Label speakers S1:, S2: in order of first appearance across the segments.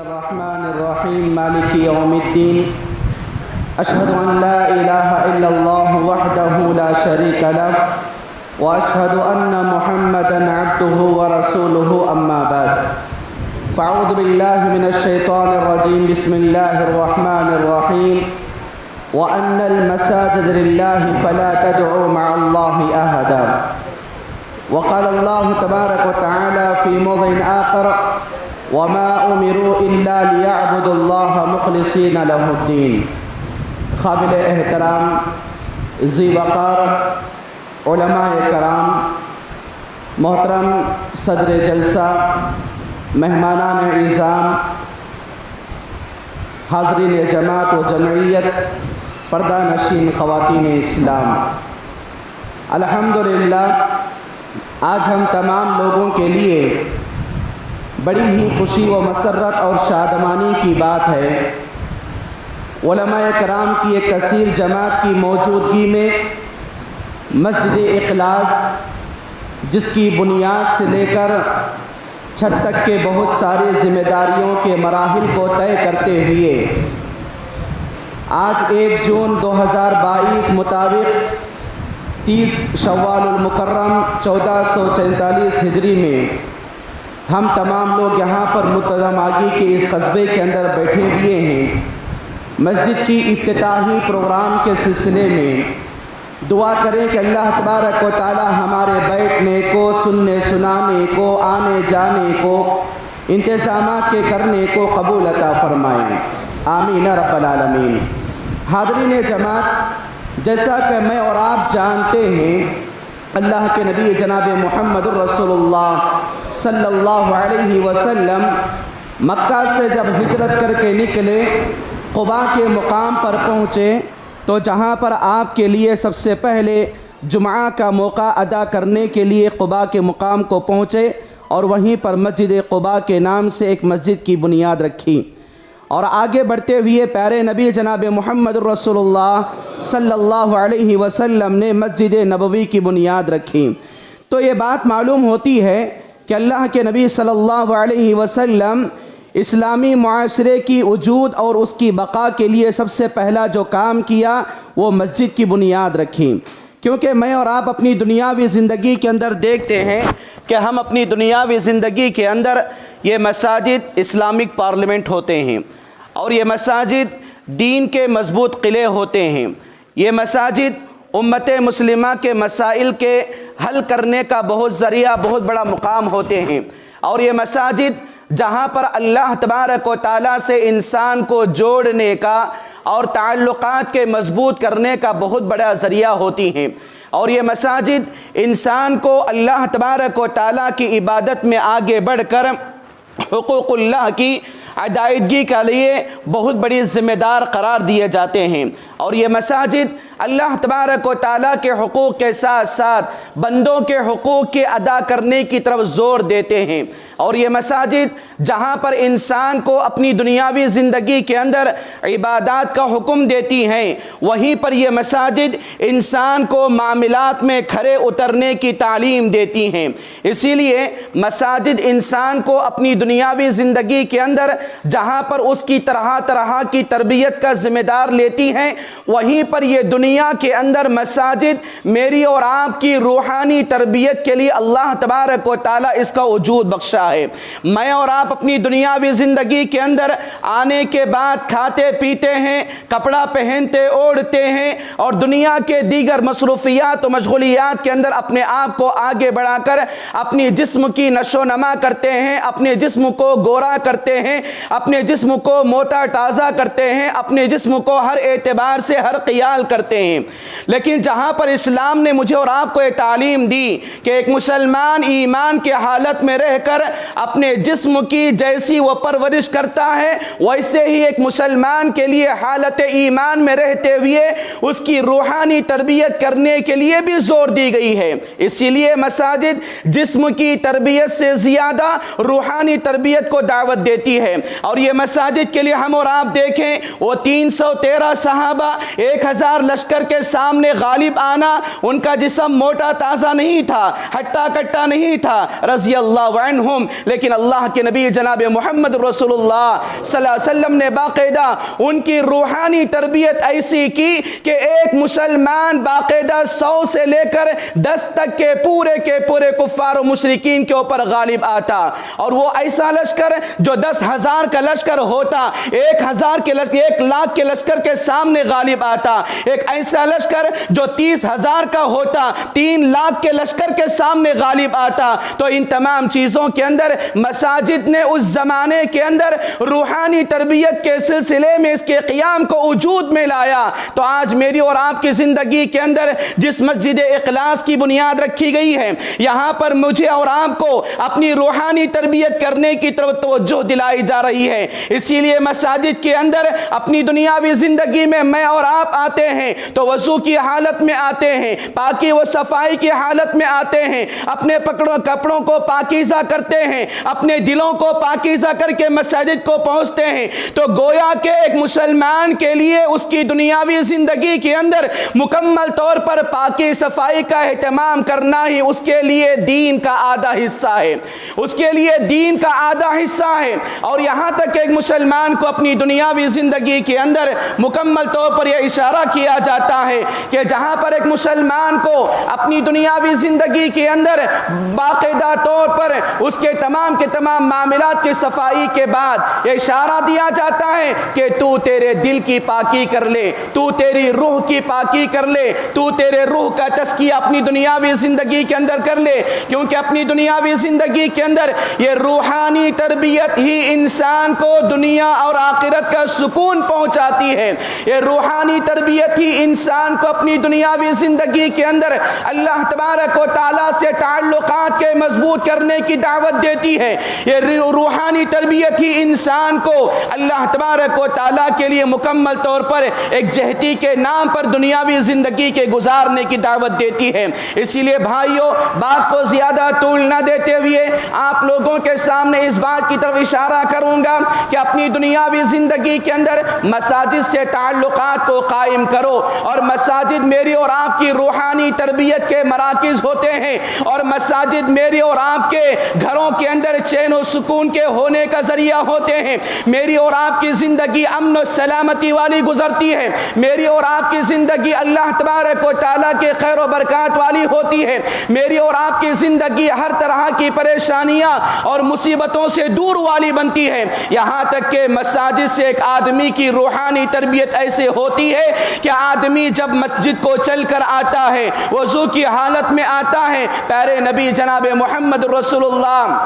S1: الرحمن الرحيم مالك يوم الدين أشهد أن لا إله إلا الله وحده لا شريك له وأشهد أن محمدا عبده ورسوله أما بعد فأعوذ بالله من الشيطان الرجيم بسم الله الرحمن الرحيم وأن المساجد لله فلا تدعوا مع الله أحدا وقال الله تبارك وتعالى في موضع آخر وما أمروا إلا ليعبدوا الله مخلصين له الدين. قابل احترام ذی وقار علماء کرام، محترم صدر جلسہ، مہمانان اعظام، حاضرین جماعت و جمعیت، پردہ نشین خواتین اسلام، الحمدللہ آج ہم تمام لوگوں کے لیے بڑی ہی خوشی و مسرت اور شادمانی کی بات ہے علماء کرام کی ایک کثیر جماعت کی موجودگی میں مسجد اخلاص، جس کی بنیاد سے لے کر چھت تک کے بہت سارے ذمہ داریوں کے مراحل کو طے کرتے ہوئے آج 1 جون 2022 مطابق 30 شوال المکرم 1444 ہجری میں ہم تمام لوگ یہاں پر متجمعی کے اس قصبے کے اندر بیٹھے ہوئے ہیں۔ مسجد کی افتتاحی پروگرام کے سلسلے میں دعا کریں کہ اللہ تبارک و تعالی ہمارے بیٹھنے کو، سننے سنانے کو، آنے جانے کو، انتظامات کے کرنے کو قبول عطا فرمائیں، آمین رب العالمین۔ حاضرین جماعت، جیسا کہ میں اور آپ جانتے ہیں، اللہ کے نبی جناب محمد رسول اللہ صلی اللہ علیہ وسلم مکہ سے جب ہجرت کر کے نکلے، قباء کے مقام پر پہنچے تو جہاں پر آپ کے لیے سب سے پہلے جمعہ کا موقع ادا کرنے کے لیے قباء کے مقام کو پہنچے اور وہیں پر مسجد قباء کے نام سے ایک مسجد کی بنیاد رکھی، اور آگے بڑھتے ہوئے پیارے نبی جناب محمد رسول اللہ صلی اللہ علیہ وسلم نے مسجد نبوی کی بنیاد رکھی۔ تو یہ بات معلوم ہوتی ہے کہ اللہ کے نبی صلی اللہ علیہ وسلم اسلامی معاشرے کی وجود اور اس کی بقا کے لیے سب سے پہلا جو کام کیا وہ مسجد کی بنیاد رکھی، کیونکہ میں اور آپ اپنی دنیاوی زندگی کے اندر دیکھتے ہیں کہ ہم اپنی دنیاوی زندگی کے اندر یہ مساجد اسلامک پارلیمنٹ ہوتے ہیں، اور یہ مساجد دین کے مضبوط قلعے ہوتے ہیں، یہ مساجد امت مسلمہ کے مسائل کے حل کرنے کا بہت ذریعہ، بہت بڑا مقام ہوتے ہیں، اور یہ مساجد جہاں پر اللہ تبارک و تعالیٰ سے انسان کو جوڑنے کا اور تعلقات کے مضبوط کرنے کا بہت بڑا ذریعہ ہوتی ہیں، اور یہ مساجد انسان کو اللہ تبارک و تعالیٰ کی عبادت میں آگے بڑھ کر حقوق اللہ کی ادائیگی کے لیے بہت بڑی ذمہ دار قرار دیے جاتے ہیں، اور یہ مساجد اللہ تبارک و تعالیٰ کے حقوق کے ساتھ ساتھ بندوں کے حقوق کے ادا کرنے کی طرف زور دیتے ہیں، اور یہ مساجد جہاں پر انسان کو اپنی دنیاوی زندگی کے اندر عبادات کا حکم دیتی ہیں، وہیں پر یہ مساجد انسان کو معاملات میں کھرے اترنے کی تعلیم دیتی ہیں۔ اسی لیے مساجد انسان کو اپنی دنیاوی زندگی کے اندر جہاں پر اس کی طرح طرح کی تربیت کا ذمہ دار لیتی ہیں، وہیں پر یہ دنیا کے اندر مساجد میری اور آپ کی روحانی تربیت کے لیے اللہ تبارک و تعالیٰ اس کا وجود بخشا ہے۔ میں اور آپ اپنی دنیاوی زندگی کے اندر آنے کے بعد کھاتے پیتے ہیں، کپڑا پہنتے اوڑھتے ہیں، اور دنیا کے دیگر مصروفیات و مشغولیات کے اندر اپنے آپ کو آگے بڑھا کر اپنی جسم کی نشو نما کرتے ہیں، اپنے جسم کو گورا کرتے ہیں، اپنے جسم کو موٹا تازہ کرتے ہیں، اپنے جسم کو ہر اعتبار سے ہر خیال کرتے ہیں۔ لیکن جہاں پر اسلام نے مجھے اور آپ کو یہ تعلیم دی کہ ایک مسلمان ایمان کے حالت میں رہ کر اپنے جسم کی جیسی وہ پرورش کرتا ہے، ویسے ہی ایک مسلمان کے لیے حالت ایمان میں رہتے ہوئے اس کی روحانی تربیت کرنے کے لیے بھی زور دی گئی ہے۔ اسی لیے مساجد جسم کی تربیت سے زیادہ روحانی تربیت کو دعوت دیتی ہے، اور یہ مساجد کے لیے ہم اور آپ دیکھیں، وہ 313 صحابہ 1000 لشکر کے سامنے غالب آنا، ان کا جسم موٹا تازہ نہیں تھا، ہٹا کٹا نہیں تھا، رضی اللہ عنہم، لیکن اللہ کے نبی جناب محمد رسول اللہ صلی اللہ علیہ وسلم نے باقاعدہ ان کی روحانی تربیت ایسی کی کہ ایک مسلمان باقاعدہ 100 سے لے کر 10 تک کے پورے کفار و مشرکین کے اوپر غالب آتا، اور وہ ایسا لشکر جو 10,000 کا لشکر ہوتا 1 لاکھ کے لشکر کے سامنے غالب آتا، ایک ایسا لشکر جو 30,000 کا ہوتا 3 لاکھ کے لشکر کے سامنے غالب آتا۔ تو ان تمام چیزوں کے اندر مساجد نے اس زمانے کے اندر روحانی تربیت کے سلسلے میں اس کے قیام کو وجود میں لایا۔ تو آج میری اور آپ کی زندگی کے اندر جس مسجد اخلاص کی بنیاد رکھی گئی ہے، یہاں پر مجھے اور آپ کو اپنی روحانی تربیت کرنے کی طرف توجہ دلائی جا رہی ہے۔ اسی لیے مساجد کے اندر اپنی دنیاوی زندگی میں میں اور آپ آتے ہیں تو وضو کی حالت میں آتے ہیں، پاکی و صفائی کی حالت میں آتے ہیں، اپنے کپڑوں کو پاکیزہ کرتے ہیں، اپنے دلوں کو پاکیزہ کر کے مساجد کو پہنچتے ہیں۔ تو گویا کہ ایک مسلمان کے لیے اس کی دنیاوی زندگی کے اندر مکمل طور پر پاکی صفائی کا اہتمام کرنا ہی اس کے لیے دین کا آدھا حصہ ہے، اس کے لیے دین کا آدھا حصہ ہے۔ اور یہاں تک کہ ایک مسلمان کو اپنی دنیاوی زندگی کے اندر مکمل طور پر یہ اشارہ کیا جاتا ہے کہ جہاں پر ایک مسلمان کو اپنی دنیاوی زندگی کے اندر باقاعدہ طور پر اس کے تمام معاملات کی صفائی کے بعد یہ اشارہ دیا جاتا ہے کہ تو تیرے دل کی پاکی کر لے، تو تیری روح کی پاکی کر لے، تو تیرے روح کا تزکیہ اپنی دنیاوی زندگی کے اندر کر لے، کیونکہ اپنی دنیاوی زندگی کے اندر یہ روحانی تربیت ہی انسان کو دنیا اور آخرت کا سکون پہنچاتی ہے۔ یہ روحانی تربیت ہی انسان کو اپنی دنیاوی زندگی کے اندر اللہ تبارک و تعالیٰ سے تعلقات کے مضبوط کرنے کی دعوت دیتی ہے۔ یہ روحانی تربیت ہی انسان کو اللہ تبارک و تعالیٰ کے لیے مکمل طور پر ایک جہتی کے نام پر دنیاوی زندگی کے گزارنے کی دعوت دیتی ہے۔ اسی لیے بھائیوں، بات کو زیادہ طول نہ دیتے ہوئے آپ لوگوں کے سامنے اس بات کی طرف اشارہ کروں گا کہ اپنی دنیاوی زندگی کے اندر مساجد سے تعلقات کو قائم کرو، اور مساجد میری اور آپ کی روحانی تربیت کے مراکز ہوتے ہیں، اور مساجد میری اور آپ کے گھروں کے اندر چین و سکون کے ہونے کا ذریعہ ہوتے ہیں۔ میری اور آپ کی زندگی امن و سلامتی والی گزرتی ہے، میری اور آپ کی زندگی اللہ تبارک و تعالیٰ کے خیر و برکات والی ہوتی ہے، میری اور آپ کی زندگی ہر طرح کی پریشانیاں اور مصیبتوں سے دور والی بنتی ہے۔ یہاں تک کہ مساجد سے ایک آدمی کی روحانی تربیت ایسے ہوتی ہے کہ آدمی جب مسجد کو چل کر آتا ہے، وضو کی حالت میں آتا ہے، پیارے نبی جناب محمد رسول اللہ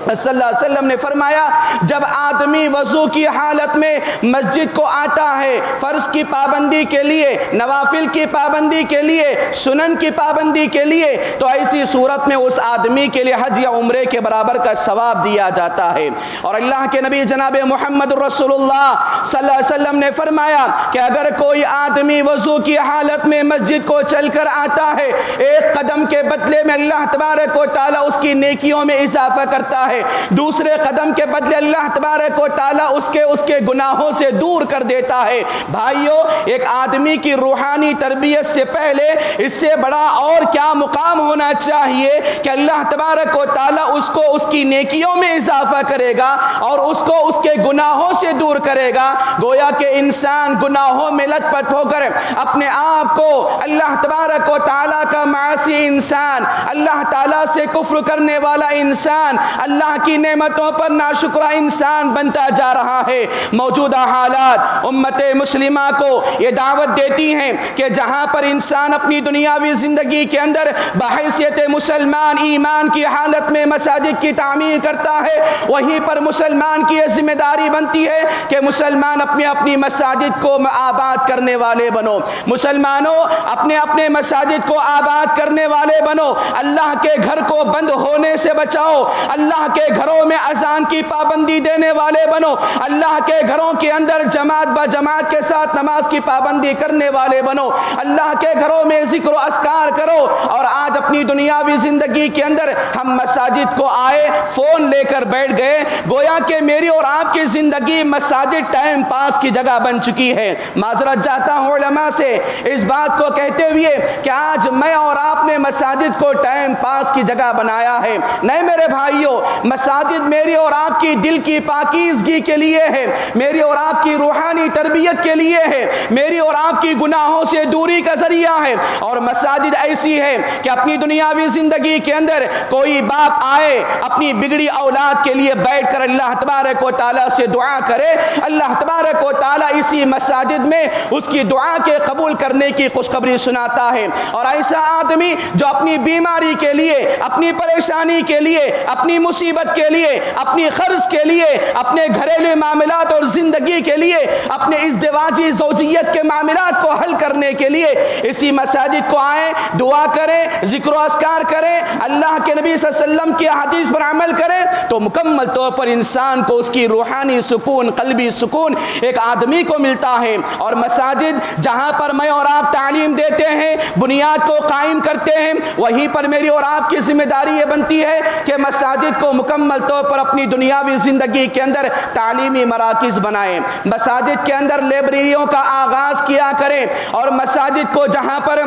S1: صلی اللہ علیہ وسلم نے فرمایا جب آدمی وضو کی حالت میں مسجد کو آتا ہے فرض کی پابندی کے لیے، نوافل کی پابندی کے لیے، سنن کی پابندی کے لیے، تو ایسی صورت میں اس آدمی کے لیے حج یا عمرے کے برابر کا ثواب دیا جاتا ہے۔ اور اللہ کے نبی جناب محمد رسول اللہ صلی اللہ علیہ وسلم نے فرمایا کہ اگر کوئی آدمی وضو کی حالت میں مسجد کو چل کر آتا ہے، ایک قدم کے بدلے میں اللہ تبارک و تعالیٰ اس کی نیکیوں میں اضافہ کرتا ہے، دوسرے قدم کے بدلے اللہ تبارک و تعالیٰ اس کے گناہوں سے دور کر دیتا ہے۔ بھائیو، ایک آدمی کی روحانی تربیت سے پہلے اس سے بڑا اور کیا مقام ہونا چاہیے کہ اللہ تبارک و تعالیٰ اس کو اس کی نیکیوں میں اضافہ کرے گا اور اس کو اس کے گناہوں سے دور کرے گا۔ گویا کہ انسان گناہوں میں لت پت ہو کر اپنے آپ کو اللہ تبارک و تعالیٰ کا معاصی انسان، اللہ تعالیٰ سے کفر کرنے والا انسان، اللہ کی نعمتوں پر ناشکرہ انسان بنتا جا رہا ہے۔ موجودہ حالات امت مسلمہ کو یہ دعوت دیتی ہیں کہ جہاں پر انسان اپنی دنیاوی زندگی کے اندر بحیثیت مسلمان ایمان کی حالت میں مساجد کی تعمیر کرتا ہے، وہیں پر مسلمان کی یہ ذمہ داری بنتی ہے کہ مسلمان اپنی مساجد کو آباد کرنے والے بنو، مسلمانوں اپنے مساجد کو آباد کرنے والے بنو، اللہ کے گھر کو بند ہونے سے بچاؤ، اللہ کے گھروں میں اذان کی پابندی دینے والے بنو، اللہ کے گھروں کے اندر جماعت با جماعت کے ساتھ نماز کی پابندی کرنے والے بنو، اللہ کے گھروں میں ذکر و اذکار کرو۔ اور آج اپنی دنیاوی زندگی کے اندر ہم مساجد کو آئے، فون لے کر بیٹھ گئے، گویا کہ میری اور آپ کی زندگی مساجد ٹائم پاس کی جگہ بن چکی ہے۔ معذرت چاہتا ہوں علماء سے اس بات کو کہتے ہوئے کہ آج میں اور آپ نے مساجد کو ٹائم پاس کی جگہ بنایا ہے۔ نہیں میرے بھائی، بھائیوں، مساجد میری اور آپ کی دل کی پاکیزگی کے لیے ہے، میری اور آپ کی روحانی تربیت کے لیے ہے، میری اور آپ کی گناہوں سے دوری کا ذریعہ ہے۔ اور مساجد ایسی ہے کہ اپنی دنیاوی زندگی کے اندر کوئی باپ آئے اپنی بگڑی اولاد کے لیے بیٹھ کر اللہ تبارک و تعالیٰ سے دعا کرے، اللہ تبارک و تعالیٰ اسی مساجد میں اس کی دعا کے قبول کرنے کی خوشخبری سناتا ہے۔ اور ایسا آدمی جو اپنی بیماری کے لیے، اپنی پریشانی کے لیے، اپنی مصیبت کے لیے، اپنی قرض کے لیے، اپنے گھریلو معاملات اور زندگی کے لیے، اپنے ازدواجی زوجیت کے معاملات کو حل کرنے کے لیے اسی مساجد کو آئیں، دعا کریں، ذکر و اذکار کریں، اللہ کے نبی صلی اللہ علیہ وسلم کی حدیث پر عمل کریں، تو مکمل طور پر انسان کو اس کی روحانی سکون، قلبی سکون ایک آدمی کو ملتا ہے۔ اور مساجد جہاں پر میں اور آپ تعلیم دیتے ہیں، بنیاد کو قائم کرتے ہیں، وہیں پر میری اور آپ کی ذمہ داری یہ بنتی ہے کہ مساجد کو مکمل طور پر اپنی دنیاوی زندگی کے اندر تعلیمی مراکز بنائیں، مساجد کے اندر لائبریریوں کا آغاز کیا کریں، اور مساجد کو جہاں پر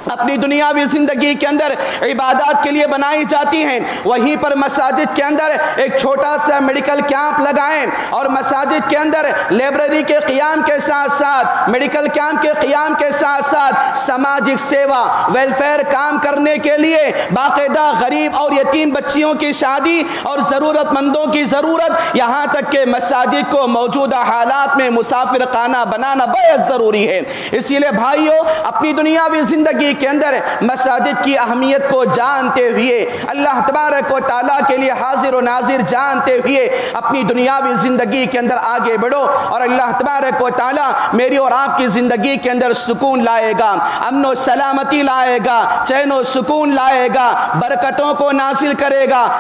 S1: اپنی دنیاوی زندگی کے اندر عبادات کے لیے بنائی جاتی ہیں، وہیں پر مساجد کے اندر ایک چھوٹا سا میڈیکل کیمپ لگائیں، اور مساجد کے اندر لائبریری کے قیام کے ساتھ ساتھ، میڈیکل کیمپ کے قیام کے ساتھ ساتھ سماجک سیوا، ویلفیئر کام کرنے کے لیے باقاعدہ غریب اور یتیم بچیوں کی شادی اور ضرورت مندوں کی ضرورت، یہاں تک کہ مساجد کو موجودہ حالات میں مسافر خانہ بنانا بہت ضروری ہے۔ اسی لیے بھائیوں، اپنی دنیاوی زندگی کے اندر مساجد کی اہمیت کو جانتے ہوئے، اللہ تبارک و تعالیٰ کے لیے حاضر و ناظر جانتے ہوئے اپنی دنیاوی زندگی کے اندر آگے بڑھو، اور اللہ تبارک و تعالیٰ میری اور آپ کی زندگی کے اندر سکون لائے گا، امن و سلامتی لائے گا، چین و سکون لائے گا، برکتوں کو نازل کرے گا۔